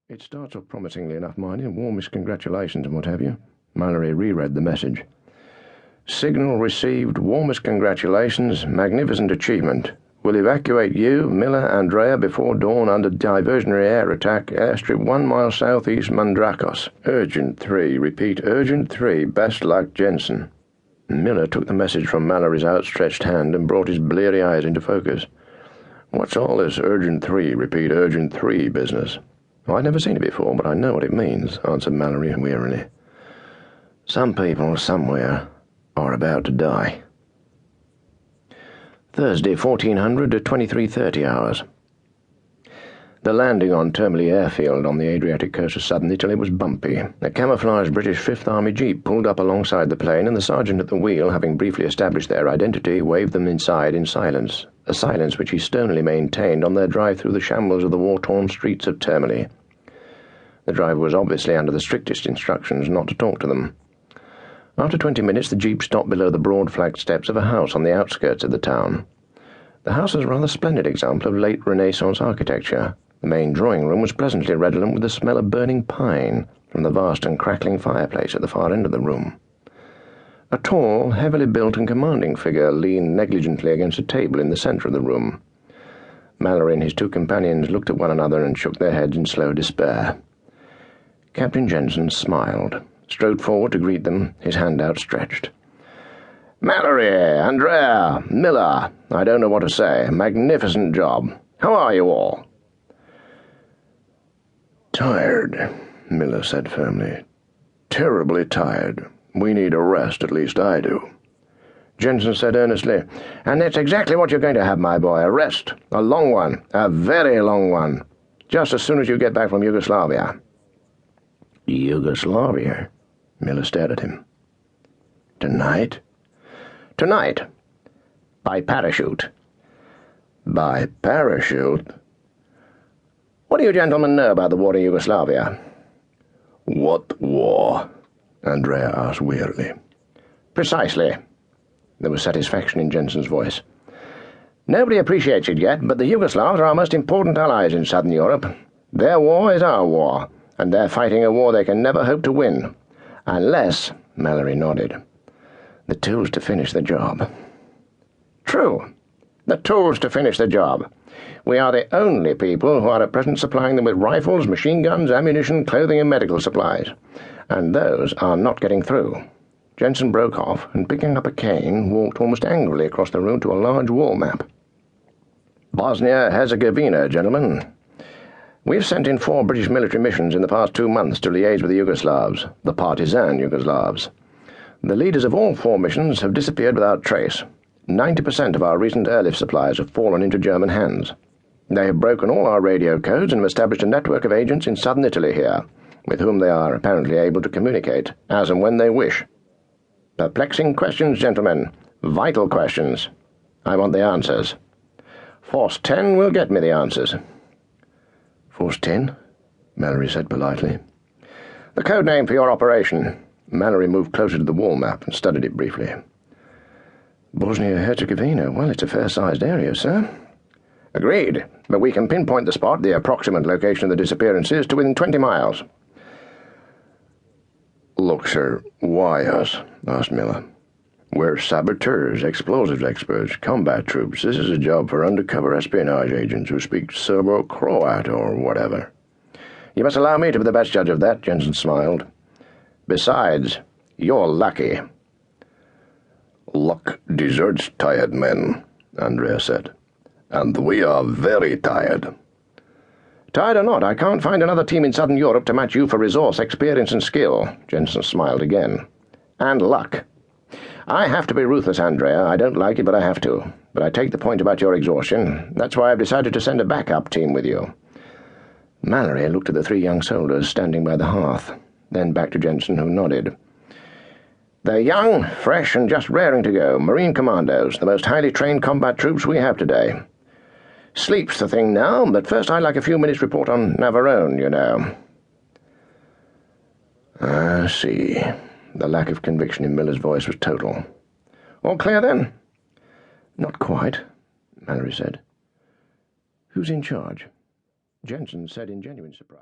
It starts off promisingly enough, mind you. Warmest congratulations and what have you. Mallory reread the message. Signal received. Warmest congratulations. Magnificent achievement. Will evacuate you, Miller, Andrea before dawn under diversionary air attack. Airstrip 1 mile southeast Mandrakos. Urgent 3. Repeat, urgent 3. Best luck, Jensen. Miller took the message from Mallory's outstretched hand and brought his bleary eyes into focus. What's all this urgent 3, repeat urgent 3 business? I'd never seen it before, but I know what it means, answered Mallory wearily. Some people somewhere are about to die. Thursday, 1400 to 23:30 hours. The landing on Termoli airfield on the Adriatic coast of southern Italy was bumpy. A camouflaged British Fifth Army jeep pulled up alongside the plane, and the sergeant at the wheel, having briefly established their identity, waved them inside in silence, a silence which he stonily maintained on their drive through the shambles of the war-torn streets of Termoli. The driver was obviously under the strictest instructions not to talk to them. After 20 minutes, the jeep stopped below the broad flagged steps of a house on the outskirts of the town. The house was a rather splendid example of late Renaissance architecture. The main drawing room was pleasantly redolent with the smell of burning pine from the vast and crackling fireplace at the far end of the room. A tall, heavily built and commanding figure leaned negligently against a table in the centre of the room. Mallory and his two companions looked at one another and shook their heads in slow despair. Captain Jensen smiled, strode forward to greet them, his hand outstretched. Mallory, Andrea, Miller, I don't know what to say. Magnificent job. How are you all? Tired, Miller said firmly. Terribly tired. We need a rest, at least I do. Jensen said earnestly, and that's exactly what you're going to have, my boy, a rest. A long one, a very long one. Just as soon as you get back from Yugoslavia. Yugoslavia? Miller stared at him. Tonight? Tonight. By parachute. By parachute? What do you gentlemen know about the war in Yugoslavia? What war? Andrea asked wearily. Precisely. There was satisfaction in Jensen's voice. Nobody appreciates it yet, but the Yugoslavs are our most important allies in southern Europe. Their war is our war, and they're fighting a war they can never hope to win. Unless, Mallory nodded, the tools to finish the job. True. The tools to finish the job. We are the only people who are at present supplying them with rifles, machine guns, ammunition, clothing, and medical supplies. And those are not getting through. Jensen broke off and, picking up a cane, walked almost angrily across the room to a large wall map. Bosnia-Herzegovina, gentlemen. We've sent in 4 British military missions in the past 2 months to liaise with the Yugoslavs, the partisan Yugoslavs. The leaders of all 4 missions have disappeared without trace. 90% of our recent airlift supplies have fallen into German hands. They have broken all our radio codes and have established a network of agents in southern Italy here, with whom they are apparently able to communicate, as and when they wish. Perplexing questions, gentlemen. Vital questions. I want the answers. Force 10 will get me the answers. Force 10? Mallory said politely. The code name for your operation. Mallory moved closer to the wall map and studied it briefly. Bosnia-Herzegovina. Well, it's a fair-sized area, sir. Agreed, but we can pinpoint the spot, the approximate location of the disappearances, to within 20 miles. Look, sir, why us? Asked Miller. We're saboteurs, explosives experts, combat troops. This is a job for undercover espionage agents who speak Serbo-Croat or whatever. You must allow me to be the best judge of that, Jensen smiled. Besides, you're lucky. Luck deserts tired men, Andrea said. And we are very tired. Tired or not, I can't find another team in southern Europe to match you for resource, experience, and skill. Jensen smiled again. And luck. I have to be ruthless, Andrea. I don't like it, but I have to. But I take the point about your exhaustion. That's why I've decided to send a backup team with you. Mallory looked at the 3 young soldiers standing by the hearth, then back to Jensen, who nodded. They're young, fresh, and just raring to go. Marine commandos, the most highly trained combat troops we have today. Sleep's the thing now, but first I'd like a few minutes' report on Navarone, you know. I see. The lack of conviction in Miller's voice was total. All clear, then? Not quite, Mallory said. Who's in charge? Jensen said in genuine surprise.